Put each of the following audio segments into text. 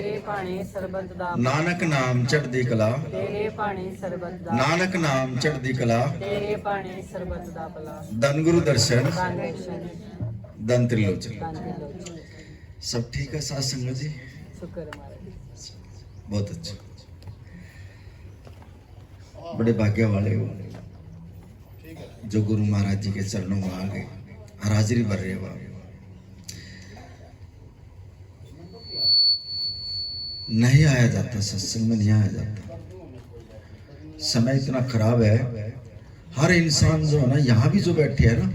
ਤੇਰੇ ਭਾਣੇ ਸਰਬਤ ਦਾ ਨਾਨਕ ਨਾਮ ਚੜ੍ਹਦੀ ਕਲਾ, ਤੇਰੇ ਭਾਣੇ ਸਰਬਤ ਦਾ ਨਾਨਕ ਨਾਮ ਚੜ੍ਹਦੀ ਕਲਾ, ਤੇਰੇ ਭਾਣੇ ਸਰਬਤ ਦਾ ਭਲਾ धन गुरु दर्शन, ਕਾਂਗਰਸ਼ਨ धन त्रिलोचन। ਕਾਂਦੇ ਲੋਚ सब ठीक है साथ संगत जी? ਸ਼ੁਕਰ ਮਹਾਰਾਜ। बहुत अच्छा, बड़े भाग्य वाले हो जो गुरु महाराज जी के चरणों में आ गए और हाजिरी भर रहे हो। नहीं आया जाता सत्संग में, नहीं आया जाता। समय इतना खराब है, हर इंसान जो है ना, यहाँ भी जो बैठे हैं ना,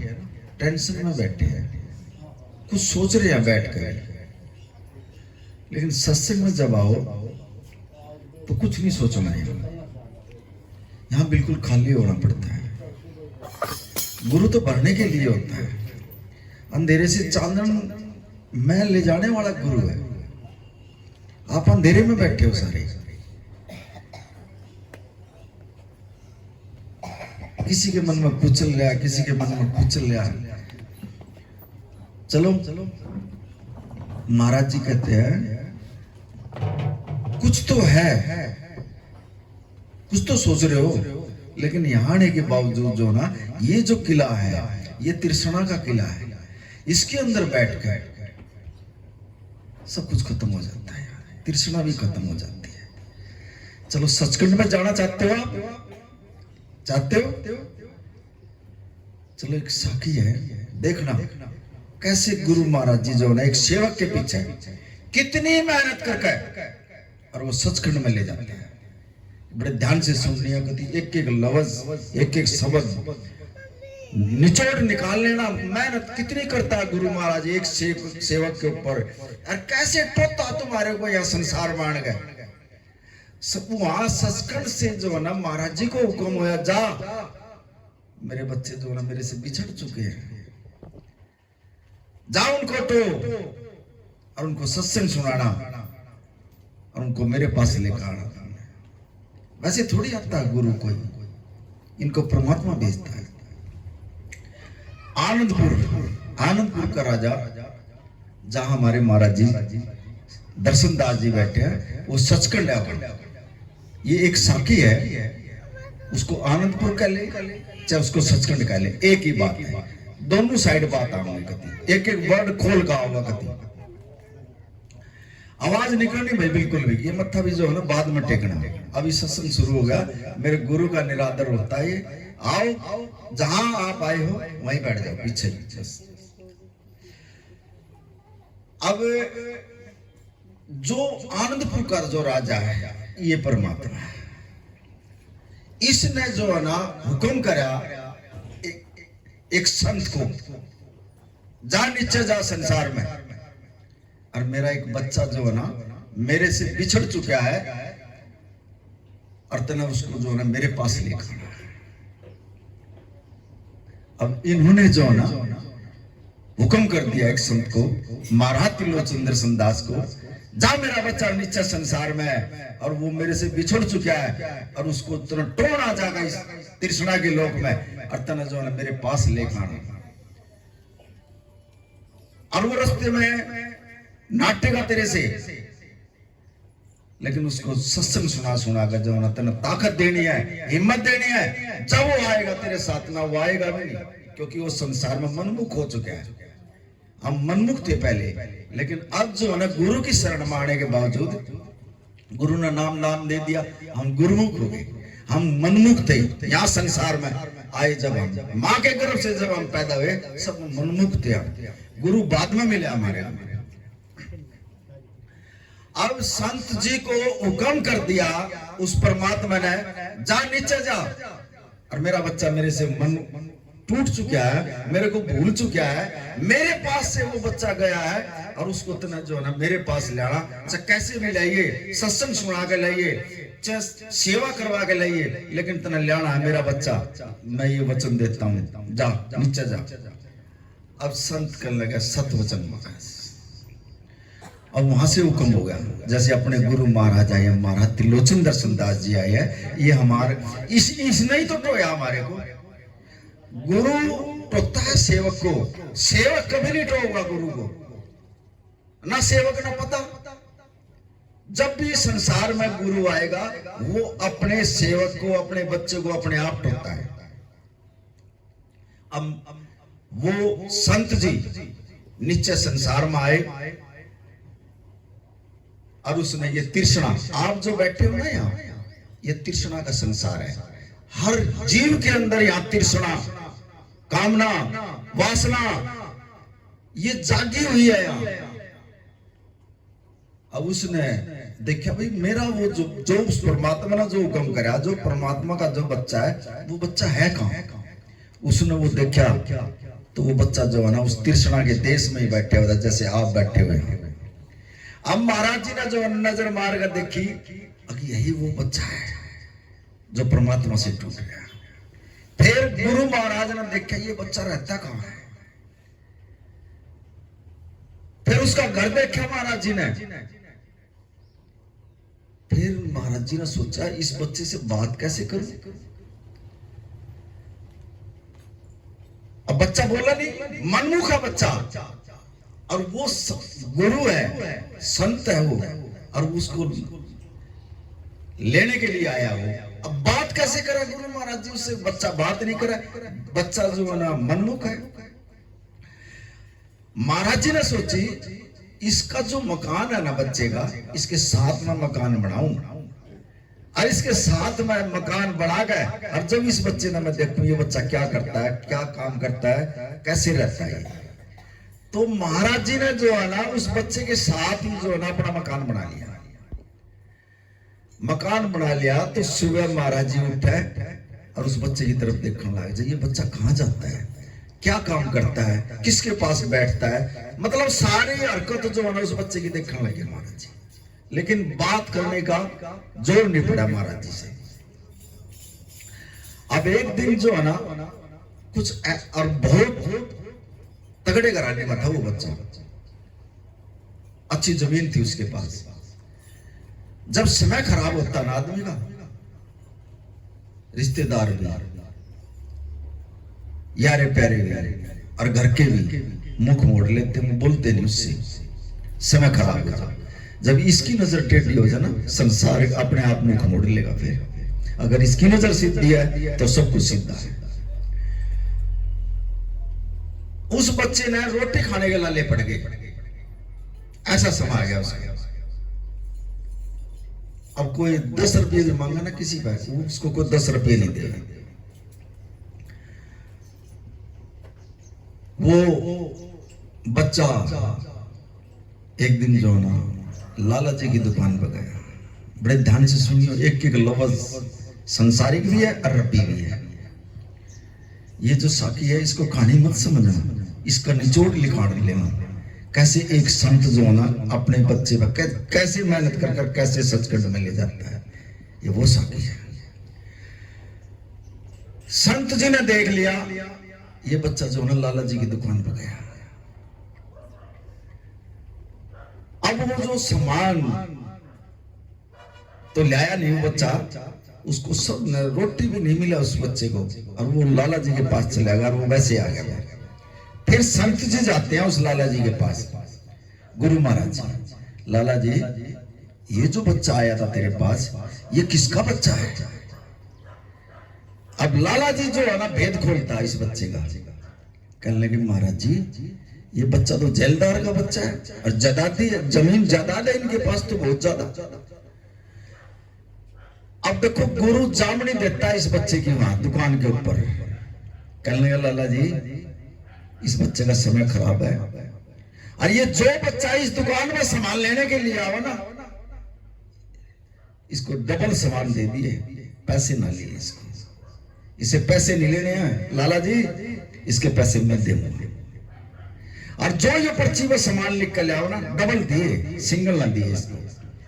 टेंशन में बैठे हैं, कुछ सोच रहे हैं बैठ कर, लेकिन सत्संग में जब आओ तो कुछ नहीं सोचना है। यहाँ बिल्कुल खाली होना पड़ता है। गुरु तो भरने के लिए होता है, अंधेरे से चांदन में ले जाने वाला गुरु है। आप अंधेरे में बैठे हो सारे, किसी के मन में कुचल रहा, किसी के मन में कुचल रहा। चलो महाराज जी कहते हैं कुछ तो है, कुछ तो सोच रहे हो, लेकिन यहाँ आने के बावजूद जो ना, ये जो किला है, ये तिरसना का किला है, इसके अंदर बैठ कर सब कुछ खत्म हो जाता है, तिरसना भी खत्म हो जाती है। चलो सचखंड में जाना चाहते हो आप? चाहते हो? चलो एक साखी है, देखना कैसे गुरु महाराज जी जो ना एक सेवक के पीछे कितनी मेहनत करके और वो सचखंड में ले जाते हैं। बड़े ध्यान से सुननी है, एक एक लफ्ज, एक एक शब्द निचोड़ निकाल लेना। मेहनत कितनी करता है गुरु महाराज एक सेवक के ऊपर, और कैसे टोता तुम्हारे को यह संसार मान गए। सब वहां सचखंड से जो है ना, महाराज जी को हुक्म होया, जा मेरे बच्चे जो है ना मेरे से बिछड़ चुके हैं, जा उनको तो और उनको सत्संग सुनाना और उनको मेरे पास लेकर आना। वैसे थोड़ी आता है गुरु कोई, इनको परमात्मा भेजता है। आनंदपुर का राजा, जहां हमारे महाराज जी दर्शनदास जी बैठे हैं, वो सचखंड है। ये एक साखी है, उसको आनंदपुर कह ले चाहे उसको सचखंड कह ले, एक ही बात है। दोनों साइड बात आऊंगी कति, एक एक वर्ड खोल का होगा कति, आवाज निकलनी भाई बिल्कुल भी। ये मत्था भी जो है ना बाद में टेकना। अभी सत्संग शुरू होगा, मेरे गुरु का निरादर होता है। आओ जहां आप आए हो वहीं बैठ जाओ पीछे। अब जो आनंदपुर का जो राजा है, ये परमात्मा है। इसने जो है ना हुक्म करा एक संत को, जा नीचे जा संसार में, और मेरा एक बच्चा जो है ना मेरे से बिछड़ चुका है, और तना उसको जो है ना मेरे पास लेकर आना। अब इन्होंने जो है ना हुक्म कर दिया एक संत को, महाराज त्रिलोचन दर्शनदास को, जा मेरा बच्चा नीचे संसार में है, और वो मेरे से बिछड़ चुका है, और उसको तना टोन आ जाएगा इस तिरसना के लोक में, और तना जो है ना मेरे पास लेकर आना। और वो रास्ते में नाटेगा तेरे से, लेकिन उसको सत्संग सुना कर जो ना तेने ताकत देनी है, हिम्मत देनी है। जब वो आएगा तेरे साथ ना, वो आएगा भी नहीं, क्योंकि वो संसार में मनमुख हो चुका है। हम मनमुख थे पहले, लेकिन अब जो है ना गुरु की शरण में आने के बावजूद, गुरु ने नाम दे दिया, हम गुरुमुख हो गए। हम मनमुख थे यहाँ संसार में आए, जब हम माँ के गर्भ से जब हम पैदा हुए, सब मनमुख थे। गुरु बाद में मिले हमारे। अब संत जी को हुक्म कर दिया उस परमात्मा ने, जा नीचे जा, और मेरा बच्चा मेरे से मन टूट चुका है, मेरे को भूल चुका है, मेरे पास से वो बच्चा गया है, और उसको तना जो है ना मेरे पास ले आना। चाहे कैसे भी लाइए, सत्संग सुना के लाइए, चाहे सेवा करवा के लाइए, लेकिन तना ले आना है मेरा बच्चा। मैं ये वचन देता हूँ, जा नीचे जा। अब संत करने लगा सत वचन मकास, और वहां से हुक्म हो गया। जैसे अपने गुरु महाराज आए, महाराज त्रिलोचन दर्शनदास जी आए हैं, ये हमारे इसने ही तो टोया हमारे को। गुरु टोकता है सेवक को, सेवक कभी नहीं टोगा गुरु को, ना सेवक ना पता। जब भी संसार में गुरु आएगा वो अपने सेवक को, अपने बच्चे को अपने आप टोकता है। अब वो संत जी नीचे संसार में आए और उसने ये तृष्णा, आप जो बैठे हो ना यहाँ, ये तृष्णा का संसार है। हर जीव के अंदर यहाँ तृष्णा, कामना, वासना ये जागी हुई है यहाँ। अब उसने देखा भाई मेरा वो जो उस परमात्मा ने जो हुक्म करा, जो परमात्मा का जो बच्चा है वो बच्चा है कहाँ। उसने वो देखा तो वो बच्चा जो है ना उस तृष्णा के देश में ही बैठे हुए जैसे आप बैठे हुए हैं। अब महाराज जी ने जो नजर मार कर देखी, अभी यही वो बच्चा है जो परमात्मा से टूट गया। फिर गुरु महाराज ने देखा ये बच्चा रहता कहाँ है। फिर उसका घर देखा महाराज जी ने। फिर महाराज जी ने सोचा इस बच्चे से बात कैसे करूं। अब बच्चा बोला नहीं, मनमुख है बच्चा, और वो गुरु है, संत है वो, और उसको लेने के लिए आया वो। अब बात कैसे करा गुरु महाराज जी उससे, बच्चा बात नहीं करा, बच्चा जो है ना मनमुख है। महाराज जी ने सोची इसका जो मकान है ना बच्चे का, इसके साथ में मकान बनाऊं, और इसके साथ में मकान बना गए, और जब इस बच्चे ने मैं देखूं ये बच्चा क्या करता है, क्या काम करता है, कैसे रहता है, तो महाराज जी ने जो है ना उस बच्चे के साथ ही जो है ना अपना मकान बना लिया। मकान बना लिया तो सुबह महाराज जी उठे और उस बच्चे की तरफ देखने लगे, ये बच्चा कहाँ जाता है, क्या काम करता है, किसके पास बैठता है, मतलब सारी हरकत जो है ना उस बच्चे की देखने लगे महाराज जी। लेकिन बात करने का जोर नहीं पड़ा महाराज जी से। अब एक दिन जो है ना कुछ और बहुत तगड़े घराने का था वो बच्चा, अच्छी जमीन थी उसके पास। जब समय खराब होता ना आदमी का, रिश्तेदार भी, यारे प्यारे भी और घर के भी मुख मोड़ लेते, बोलते नहीं उससे, समय खराब हो जाए। जब इसकी नजर टेढ़ी हो जाए ना, संसार अपने आप मुख मोड़ लेगा। फिर अगर इसकी नजर सीधी है तो सब कुछ सीधा है। उस बच्चे ने रोटी खाने के लाले पड़ गए, ऐसा समय आ गया उसका। अब कोई 10 रुपये भी मांगा ना किसी पैसे, उसको कोई 10 रुपये नहीं देगा। वो बच्चा एक दिन जो ना लाला जी की दुकान पर गया। बड़े ध्यान से सुनियो, एक एक लफ्ज संसारिक भी है और रब्बी भी है। ये जो साकी है इसको कहानी मत समझना, इसका निचोड़ लिखा लेना। कैसे एक संत जो है ना अपने बच्चे पर कैसे मेहनत कर कर कैसे सचखंड में ले जाता है, ये वो साकी है। संत जी ने देख लिया ये बच्चा जो है ना लाला जी की दुकान पर गया। अब वो जो सामान तो लाया नहीं वो बच्चा, उसको सब रोटी भी नहीं मिला उस बच्चे को, और वो लाला जी के पास चला गया और वो वैसे आ गया। फिर संत जी जाते हैं उस लाला जी के पास, गुरु महाराज जी, लाला जी ये जो बच्चा आया था तेरे पास ये किसका बच्चा है। अब लाला जी जो है ना भेद खोलता है इस बच्चे का, कहने लगे महाराज जी ये बच्चा तो जेलदार का बच्चा है, और जायदादी जमीन जायदाद है इनके पास तो बहुत ज्यादा। अब देखो गुरु जामनी देता है इस बच्चे की वहां दुकान के ऊपर, कहने लगे लाला जी इस बच्चे का समय खराब है, और ये जो बच्चा इस दुकान में सामान लेने के लिए आओ ना इसको डबल सामान दे दिए, पैसे ना लिए इसको, इसे पैसे नहीं लेने हैं लाला जी, इसके पैसे मैं दूंगा। और जो ये पर्ची में सामान लिख कर ले आओ ना डबल दिए, सिंगल ना दिए इसको,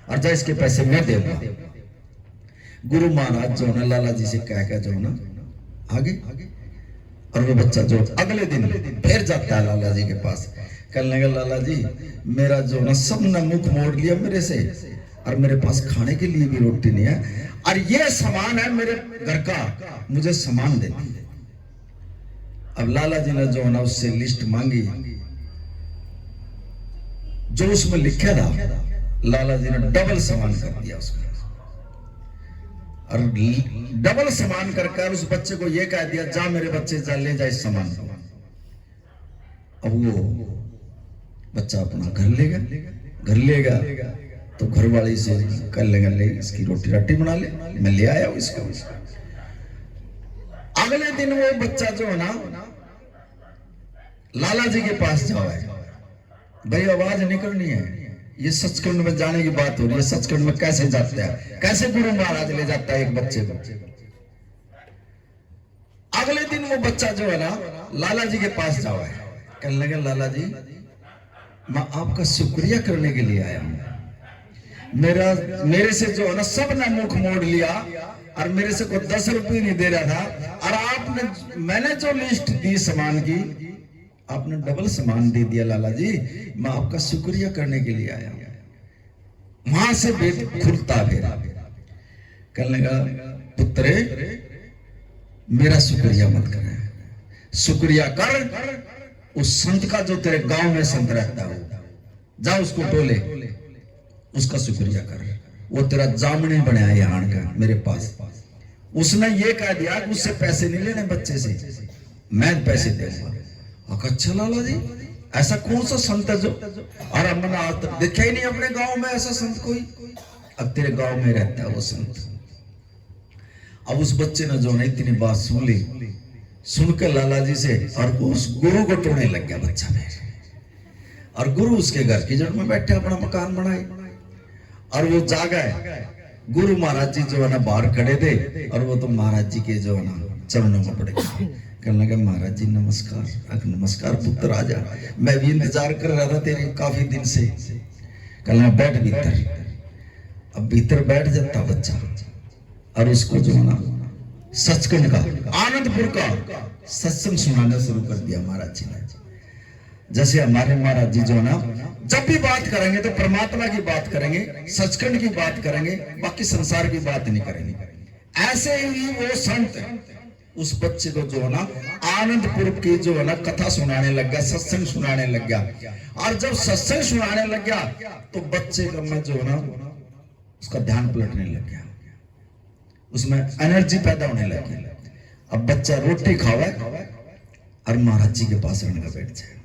और जो इसके पैसे मैं दूंगा। गुरु महाराज जो ना लाला जी से कह के जो ना आगे, और वो बच्चा जो अगले दिन फिर जाता है लाला जी के पास, कहने लगा लाला जी मेरा जो ना सब ने मुख मोड़ लिया मेरे से, और मेरे पास खाने के लिए भी रोटी नहीं है, और ये सामान है मेरे घर का, मुझे सामान दे। अब लाला जी ने जो ना उससे लिस्ट मांगी, जो उसमें लिखा था लाला जी ने डबल समान कर दिया उसका, और डबल समान करके उस बच्चे को यह कह दिया, जा मेरे बच्चे जा ले जा इस सामान को। अब वो बच्चा अपना घर लेगा तो घरवाली से कर लेगा, ले इसकी रोटी राटी बना ले, मैं ले आया हूं इसको। अगले दिन वो बच्चा जो है ना लाला जी के पास जाओ है, भाई आवाज निकलनी है, ये सचखंड में जाने की बात हो रही है, सचखंड में कैसे जाते हैं, कैसे गुरु महाराज ले जाता है एक बच्चे को। अगले दिन वो बच्चा जो है ना लाला जी के पास जाओ है, कहने लगे लाला जी मैं आपका शुक्रिया करने के लिए आया हूं, मेरे से जो है ना सब ने मुख मोड़ लिया और मेरे से कोई 10 रुपये नहीं दे रहा था, और आपने मैंने जो लिस्ट दी सामान की आपने डबल सामान दे दिया लाला जी, मैं आपका शुक्रिया करने के लिए आया हूं। वहां से बेट खुलता फिर कहने लगा पुत्रे मेरा शुक्रिया मत कर, शुक्रिया कर उस संत का जो तेरे गांव में संत रहता है, जा उसको टोले उसका शुक्रिया कर, वो तेरा जामनी बनाया यहाँ का मेरे पास। उसने ये कह दिया कि उससे पैसे नहीं लेने बच्चे से, मैं पैसे दूंगा। अच्छा लाला जी ऐसा कौन सा संत है जो, और हमने आज तक देखा ही नहीं अपने गांव में ऐसा संत कोई, अब तेरे गांव में रहता है वो संत। अब उस बच्चे ने जो है इतनी बात सुन ली, सुन के लाला जी से और उस गुरु को टोने लग गया बच्चा मेरे, और गुरु उसके घर की जड़ में बैठे अपना मकान बनाए, और वो जा गए। गुरु महाराज जी जो है ना बाहर खड़े थे, और वो तो महाराज जी के जो है ना चरणों में पड़े, कहने लगे महाराज जी नमस्कार। नमस्कार पुत्र आजा, मैं भी इंतजार कर रहा था तेरे काफी दिन से। कहने लगा बैठ भीतर। अब भीतर बैठ जाता बच्चा, और उसको जो है ना सचखंड का आनंदपुर का सत्संग सुनाना शुरू कर दिया महाराज जी ने। जैसे हमारे महाराज जी जो है ना जब भी बात करेंगे तो परमात्मा की बात करेंगे, सचखंड की बात करेंगे, बाकी संसार की बात नहीं करेंगे। ऐसे ही वो संत उस बच्चे को जो है ना आनंदपुर की जो है ना कथा सुनाने लग गया, सत्संग सुनाने लग गया। और जब सत्संग सुनाने लग गया तो बच्चे का में जो है ना उसका ध्यान पलटने लग गया, उसमें एनर्जी पैदा होने लगी। अब बच्चा रोटी खावे और महाराज जी के पास रहने का बैठ जाए।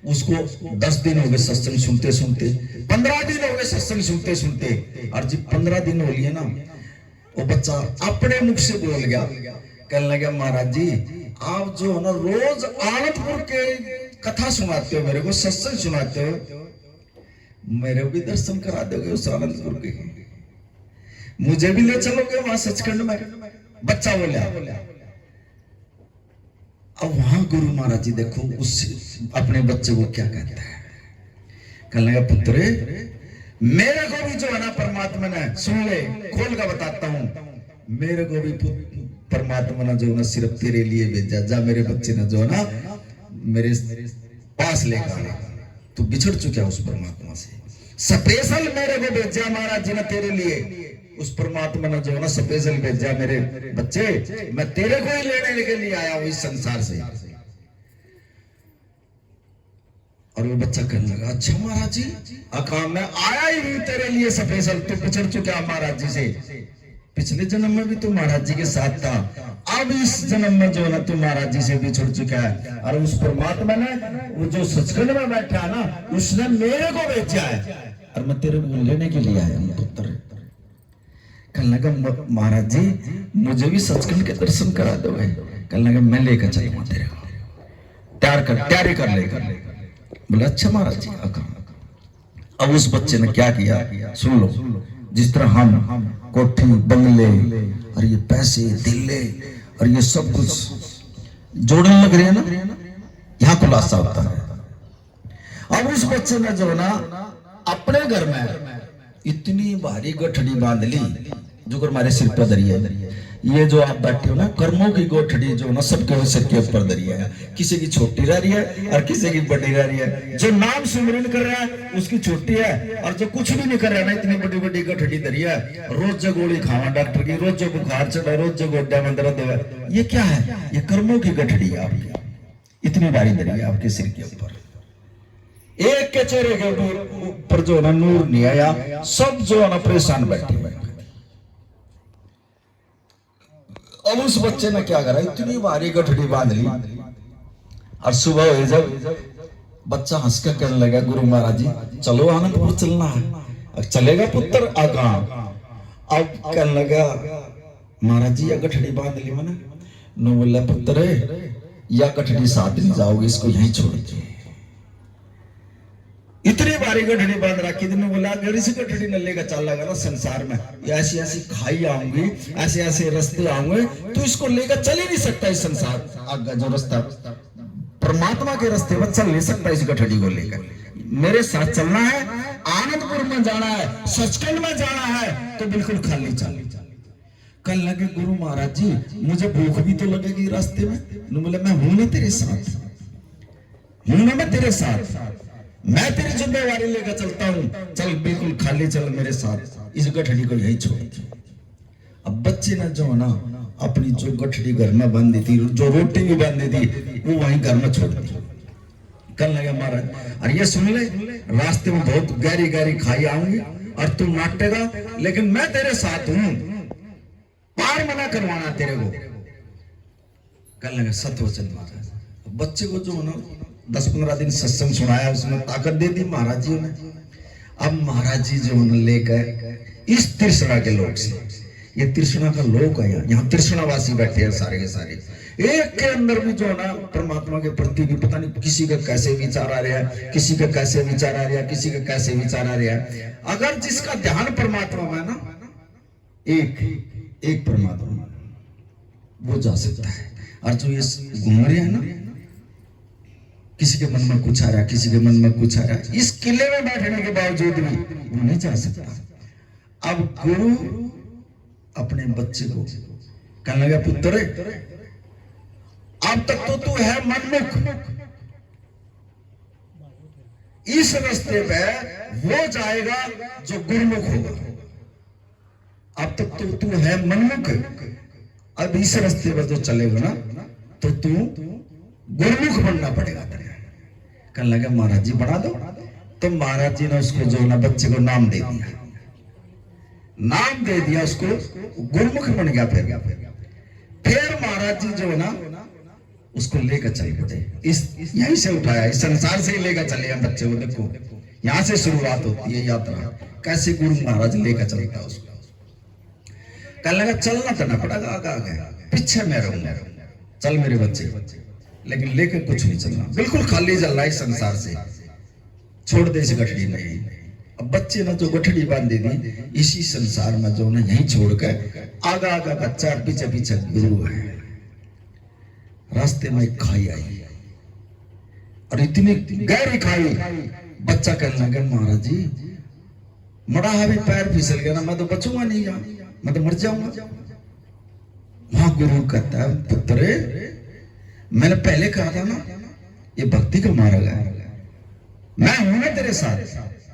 उसको 10 दिन हो गए सत्संग सुनते सुनते, 15 दिन हो गए सत्संग सुनते सुनते, और जब 15 दिन हो लिए ना वो बच्चा अपने मुख से बोल गया, कहने लगा महाराज जी आप जो है ना रोज आनंदपुर के कथा सुनाते हो, मेरे को सत्संग सुनाते हो, मेरे भी दर्शन करा दोगे उस आनंदपुर के, मुझे भी ले चलोगे वहां सचखंड में? बच्चा बोला। अब वहां गुरु महाराज जी देखो उस अपने बच्चे को क्या कहते हैं, कहने लगा पुत्रे मेरे को भी जो है ना परमात्मा ने, सुन ले खोल कर बताता हूं, मेरे को भी परमात्मा ने जो है ना सिर्फ तेरे लिए भेजा, जा मेरे बच्चे ने जो है ना मेरे पास लेकर, तू बिछड़ चुका उस परमात्मा से, स्पेशल मेरे को भेजा महाराज जी ने तेरे लिए, उस परमात्मा ने जो है ना स्पेशल भेजा मेरे बच्चे, मैं तेरे को ही लेने के लिए आया हूं इस संसार से। और वो बच्चा कहने लगा अच्छा महाराज जी अका मैं आया ही हूं तेरे लिए स्पेशल, तू बिछड़ चुका महाराज जी से, पिछले जन्म में भी तू महाराज जी के साथ था, अब इस जन्म में जो है ना तू महाराज जी से बिछड़ चुका है, और उस परमात्मा ने वो जो सचखंड में बैठा है ना उसने मेरे को भेजा है, और मैं तेरे को लेने के लिए आया हूं पुत्र। कहने लगा महाराज जी मुझे भी सचखंड के दर्शन करा दोगे? कहने लगा मैं लेकर चलूंगा तेरे को, तैयारी कर ले। बोला अच्छा महाराज जी। अब उस बच्चे ने क्या किया सुन लो, जिस तरह हम कोठी बंगले और ये पैसे दिल्ले और ये सब कुछ जोड़ने लग रहे हैं ना, यहाँ खुलासा होता है। अब उस बच्चे ने जो ना अपने घर में इतनी भारी गठड़ी बांध ली जो हमारे सिर पर दरिया है, ये जो आप बैठे हो ना कर्मों की गोठड़ी जो ना सबके सिर के ऊपर दरिया है, किसी की छोटी रह रही है और किसी की बड़ी रह रही है, जो नाम सुमरन कर रहा है उसकी छोटी है, और जो कुछ भी नहीं कर रहा है ना इतनी बड़ी बड़ी गठड़ी दरिया है, रोज जो गोली खावा डॉक्टर की, रोज जो बुखार चढ़ा, रोज जो गोड्डा में दर्द है, ये क्या है? ये कर्मों की गठड़ी है आपकी, इतनी भारी दरिया आपके सिर के ऊपर। एक के चेहरे के ऊपर जो है ना नूर नहीं आया, सब जो है ना परेशान बैठे बैठे। अब उस बच्चे ने क्या करा, इतनी भारी गठड़ी बांध ली, और सुबह हुई जब बच्चा हंस कर कहने लगा, गुरु महाराज जी चलो आनंदपुर चलना है। अब चलेगा पुत्र आगा। अब कहने लगा, महाराज जी या गठड़ी बांध ली मैंने। नो बोला, पुत्र या गठड़ी साथ नहीं जाओगे, इसको यहीं छोड़ दो। इतनी भारी गठड़ी बांध रखी थी। बोला, अगर इसी गठड़ी न लेकर चल लगा ना संसार में, ऐसी ऐसी खाई आऊंगी, ऐसे ऐसे रास्ते आऊंगे, तो इसको लेकर चल ही नहीं सकता। इस संसार आगे जो रास्ता परमात्मा के रास्ते पर चल नहीं सकता। इस गठड़ी को लेकर मेरे साथ चलना है, आनंदपुर में जाना है, सचखंड में जाना है, तो बिल्कुल खाली चल। कल लगे, गुरु महाराज जी मुझे भूख भी तो लगेगी रास्ते में। बोले, मैं हूं ना तेरे साथ, हूं ना मैं तेरे साथ, मैं तेरी जिम्मेवारी लेकर चलता हूं, चल बिल्कुल खाली चल मेरे साथ, इस गठड़ी को यही छोड़। अब बच्चे ने जो ना अपनी जो गठड़ी घर में बांधी थी, जो रोटी भी बांधी थी, वो वहीं घर में छोड़ दी। कल लगे, महाराज और ये सुन ले, रास्ते में बहुत गहरी गहरी खाई आऊंगी और तू नाटेगा, लेकिन मैं तेरे साथ हूं, पार मना करवाना तेरे को। कल लगे, सत्वचन बच्चे को जो ना 10-15 दिन सत्संग सुनाया, उसमें ताकत दे दी महाराज जी ने। अब महाराज जी जो लेकर इस तिरसना के लोग से, ये तिरसना का लोग है, यहाँ तिरसनावासी बैठे हैं सारे के सारे, एक के अंदर भी जो ना परमात्मा के प्रति भी पता नहीं किसी का कैसे विचार आ रहा है, किसी का कैसे विचार आ रहा है, किसी का कैसे विचार आ रहा है। अगर जिसका ध्यान परमात्मा में ना, एक परमात्मा, वो जा सकता है। और जो ये घूम रहे हैं ना, किसी के मन में कुछ आ रहा है, किसी के मन में कुछ आ रहा है, इस किले में बैठने के बावजूद भी वो नहीं जा सकता। अब गुरु अपने बच्चे को कहने लगा, पुत्र अब तक तो तू है मनमुख, इस रास्ते पे वो जाएगा जो गुरुमुख होगा। अब तक तो तू है मनमुख, अब इस रास्ते पर जो चलेगा ना, तो तू गुरुमुख बनना पड़ेगा तेरे। कहने लगा, महाराज जी बना दो। तो महाराज जी ने उसको जो ना बच्चे को नाम दे दिया, नाम दे दिया उसको, गुरुमुख बन गया। फिर महाराज जी जो ना उसको लेकर चले गए, इस यहीं से उठाया, इस संसार से ही लेकर चले हैं बच्चे को। देखो यहां से शुरुआत होती है यात्रा, कैसे गुरु महाराज लेकर चलता है उसको। कहने लगा, चलना तो ना पड़ेगा, आगे पीछे मैं रहूंगा, चल मेरे बच्चे, लेकिन लेकर कुछ नहीं चलना, बिल्कुल खाली चलना इस संसार से, छोड़ दे इस गठड़ी नहीं। अब बच्चे ने जो गठड़ी बांधी थी, इसी संसार में जो ना यहीं छोड़कर आगा बच्चा, पीछे पीछे गुरु है। रास्ते में एक खाई आई, और इतनी गहरी खाई, बच्चा कहने लगा, महाराज जी मड़ा है, पैर फिसल गया ना, मैं तो बचूंगा नहीं, यहाँ मैं तो मर जाऊंगा। वहां गुरु कहता है, पुत्र मैंने पहले कहा था ना, ये भक्ति का मार्ग है, मैं हूं ना तेरे साथ,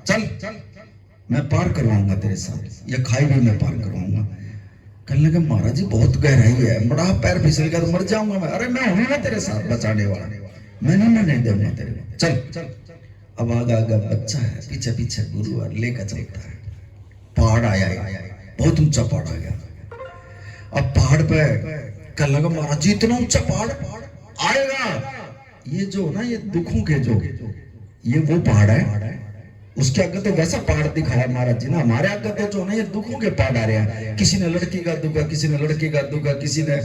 चल मैं पार करवाऊंगा तेरे साथ, ये खाई भी मैं पार करवाऊंगा। कहने लगा, महाराज जी बहुत गहराई है, बड़ा पैर फिसल गया तो मर जाऊंगा मैं। अरे मैं हूं ना तेरे साथ बचाने वाला, मैं नहीं दूंगा तेरे को, चल। अब आगा बच्चा है, पीछे पीछे गुरु और लेकर चलता है। पहाड़ आया, बहुत ऊंचा पहाड़ आ गया। अब पहाड़ पे कहने लगा, महाराज जी इतना ऊंचा पहाड़ आएगा, ये जो ना ये दुखों के जो ये वो पहाड़ है, उसके आगे तो वैसा पहाड़ दिखाया महाराज जी ने, हमारे आगे तो जो ना ये दुखों के पहाड़ आ रहे हैं। किसी ने लड़की का दुख है, किसी ने लड़के का दुख है, किसी ने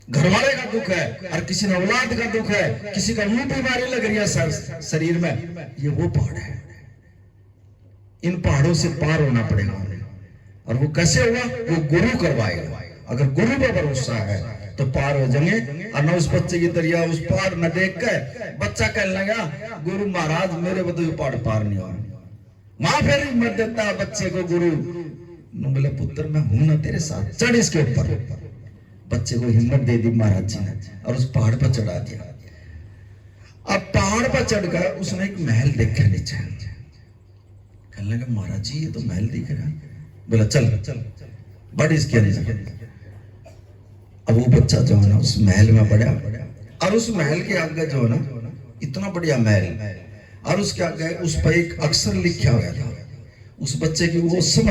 घरवाले का दुख है, और किसी ने औलाद का दुख है, किसी का मुंह बीमारी लग रही है शरीर में, ये वो पहाड़ है। इन पहाड़ों से पार होना पड़ेगा, और वो कैसे होगा, वो गुरु करवाएगा। अगर गुरु का भरोसा है तो पार हो जाएंगे। और न उस बच्चे की तरह उस पहाड़ न देख कर बच्चा कहने लगा, गुरु महाराज मेरे बदले पहाड़ पार नहीं हो। वहां फिर हिम्मत देता है बच्चे को गुरु, बोले, पुत्र मैं हूं ना तेरे साथ, चढ़ इसके ऊपर। बच्चे को हिम्मत दे दी महाराज जी ने, और उस पहाड़ पर चढ़ा दिया। अब पहाड़ पर चढ़कर उसने एक महल देखा नीचे। कहने लगा, महाराज जी ये तो महल दिख रहा है। बोला, चल बढ़ इसके अंदर। अब वो बच्चा जो है ना उस महल में बढ़ा, और उस महल के आगे जो है ना इतना बढ़िया महल, और उसके आगे उस पर एक अक्षर लिखा हुआ था। उस बच्चे की वो समझ